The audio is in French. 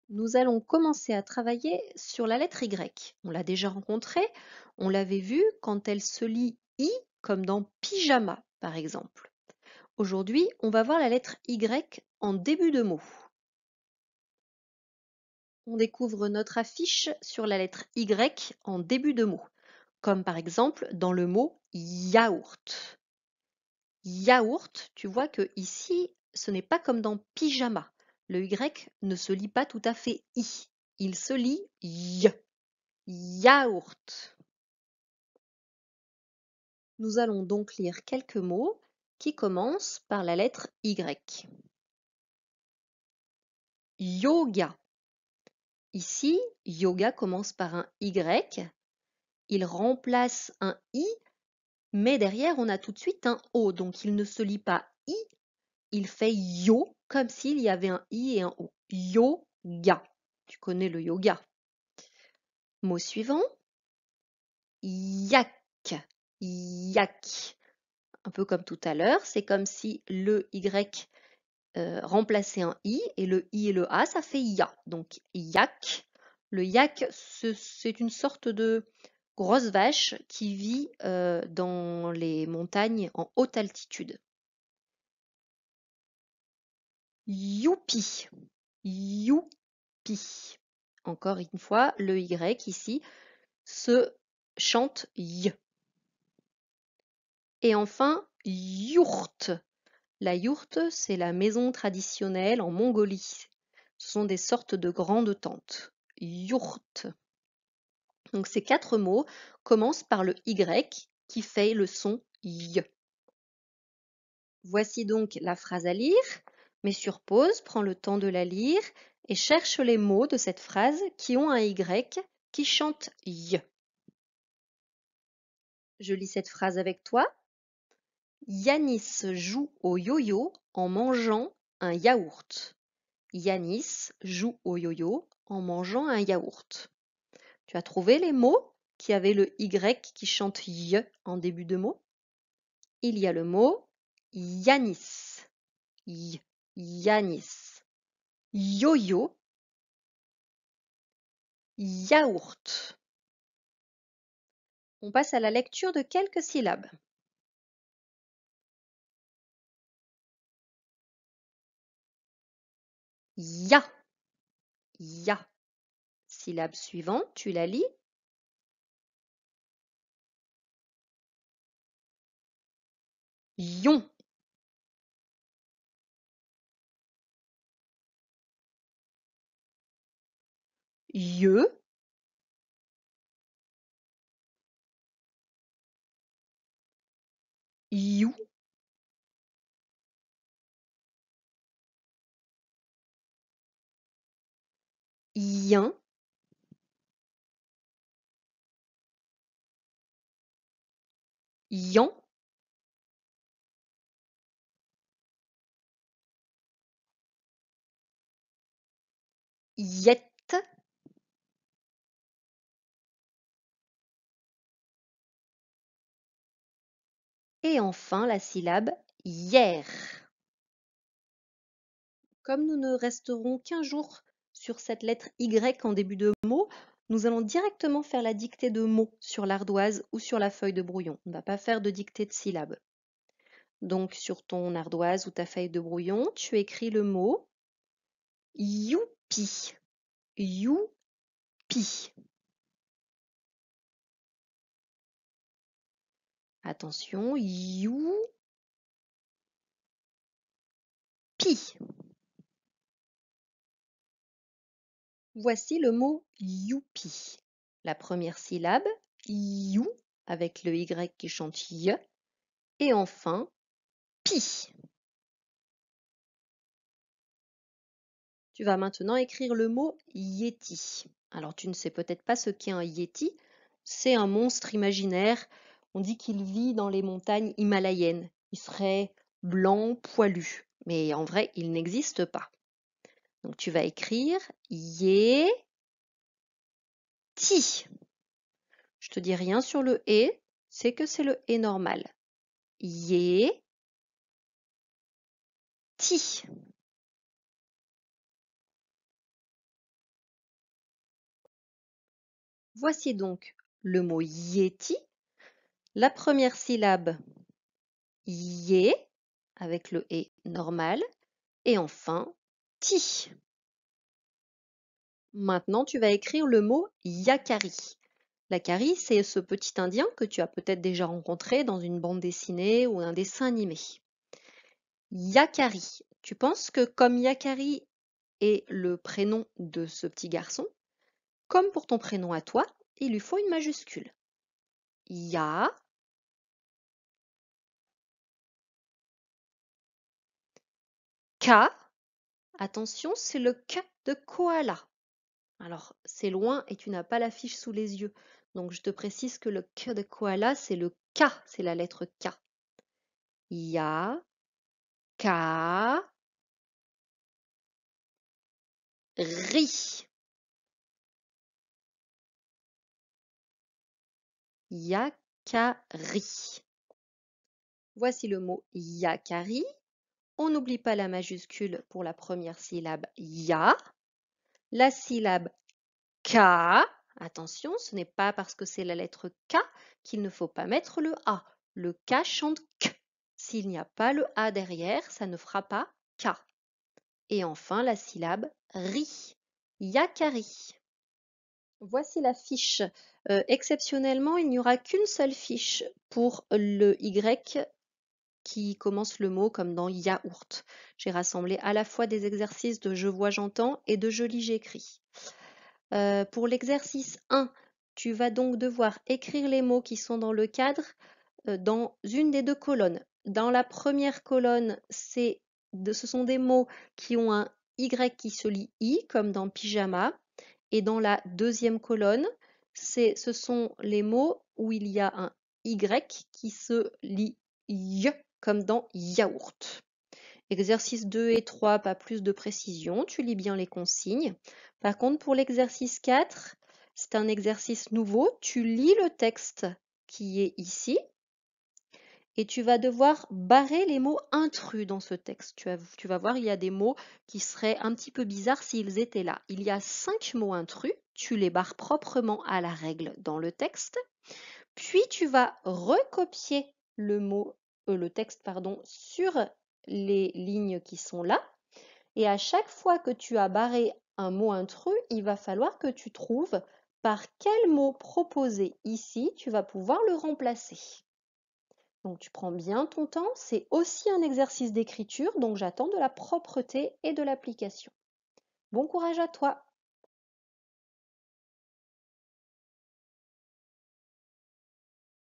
Nous allons commencer à travailler sur la lettre Y. On l'a déjà rencontrée, on l'avait vue quand elle se lit I comme dans pyjama par exemple. Aujourd'hui, on va voir la lettre Y en début de mot. On découvre notre affiche sur la lettre Y en début de mot, comme par exemple dans le mot yaourt. Yaourt, tu vois que ici, ce n'est pas comme dans pyjama. Le Y ne se lit pas tout à fait I, il se lit Y. Yaourt. Nous allons donc lire quelques mots qui commencent par la lettre Y. Yoga. Ici, yoga commence par un Y. Il remplace un I, mais derrière, on a tout de suite un O. Donc, il ne se lit pas I, il fait yo, comme s'il y avait un I et un O. Yoga. Tu connais le yoga. Mot suivant. Yak. Yak. Un peu comme tout à l'heure, c'est comme si le Y remplaçait un I et le I et le A, ça fait ya. Donc yak. Le yak, c'est une sorte de grosse vache qui vit dans les montagnes en haute altitude. Youpi. Youpi. Encore une fois, le Y ici se chante y. Et enfin, yourte. La yourte, c'est la maison traditionnelle en Mongolie. Ce sont des sortes de grandes tentes. Yourte. Donc ces 4 mots commencent par le Y qui fait le son Y. Voici donc la phrase à lire. Mets sur pause, prends le temps de la lire et cherche les mots de cette phrase qui ont un Y qui chante Y. Je lis cette phrase avec toi. Yanis joue au yo-yo en mangeant un yaourt. Yanis joue au yo-yo en mangeant un yaourt. Tu as trouvé les mots qui avaient le Y qui chante Y en début de mot? Il y a le mot Yanis. Yanis. Yo-yo. Yaourt. On passe à la lecture de quelques syllabes. Ya. Ya. Syllabe suivante, tu la lis. Yon. Ye. You. Yin. Yan. Yet. Et enfin la syllabe hier. Comme nous ne resterons qu'un jour sur cette lettre Y en début de mot, nous allons directement faire la dictée de mots sur l'ardoise ou sur la feuille de brouillon. On ne va pas faire de dictée de syllabes. Donc sur ton ardoise ou ta feuille de brouillon, tu écris le mot youpi. Youpi. Attention, youpi. Voici le mot youpi. La première syllabe, you, avec le Y qui chante y, et enfin, pi. Tu vas maintenant écrire le mot yéti. Alors tu ne sais peut-être pas ce qu'est un yéti, c'est un monstre imaginaire. On dit qu'il vit dans les montagnes himalayennes. Il serait blanc, poilu, mais en vrai, il n'existe pas. Donc tu vas écrire yéti. Je te dis rien sur le et, c'est que c'est le et normal. Yéti. Voici donc le mot Yeti. La première syllabe, Yé, avec le E normal. Et enfin, Ti. Maintenant, tu vas écrire le mot Yakari. L'Akari, c'est ce petit indien que tu as peut-être déjà rencontré dans une bande dessinée ou un dessin animé. Yakari. Tu penses que comme Yakari est le prénom de ce petit garçon, comme pour ton prénom à toi, il lui faut une majuscule. Ya, Ka. Attention, c'est le K de koala. Alors, c'est loin et tu n'as pas la fiche sous les yeux. Donc, je te précise que le K de koala, c'est le K, c'est la lettre K. Ya, Ka, Ri. Yakari. Voici le mot yakari. On n'oublie pas la majuscule pour la première syllabe ya. La syllabe ka. Attention, ce n'est pas parce que c'est la lettre K qu'il ne faut pas mettre le A. Le K chante K. S'il n'y a pas le A derrière, ça ne fera pas K. Et enfin la syllabe ri. Yakari. Voici la fiche. Exceptionnellement, il n'y aura qu'une seule fiche pour le Y qui commence le mot comme dans yaourt. J'ai rassemblé à la fois des exercices de je vois, j'entends et de je lis, j'écris. Pour l'exercice 1, tu vas donc devoir écrire les mots qui sont dans le cadre dans une des deux colonnes. Dans la première colonne, ce sont des mots qui ont un Y qui se lit I, comme dans pyjama. Et dans la deuxième colonne, ce sont les mots où il y a un Y qui se lit Y, comme dans yaourt. Exercice 2 et 3, pas plus de précision, tu lis bien les consignes. Par contre, pour l'exercice 4, c'est un exercice nouveau, tu lis le texte qui est ici et tu vas devoir barrer les mots intrus dans ce texte. Tu vas voir, il y a des mots qui seraient un petit peu bizarres s'ils étaient là. Il y a 5 mots intrus, tu les barres proprement à la règle dans le texte, puis tu vas recopier le texte sur les lignes qui sont là, et à chaque fois que tu as barré un mot intrus, il va falloir que tu trouves par quel mot proposé ici tu vas pouvoir le remplacer. Donc tu prends bien ton temps, c'est aussi un exercice d'écriture, donc j'attends de la propreté et de l'application. Bon courage à toi!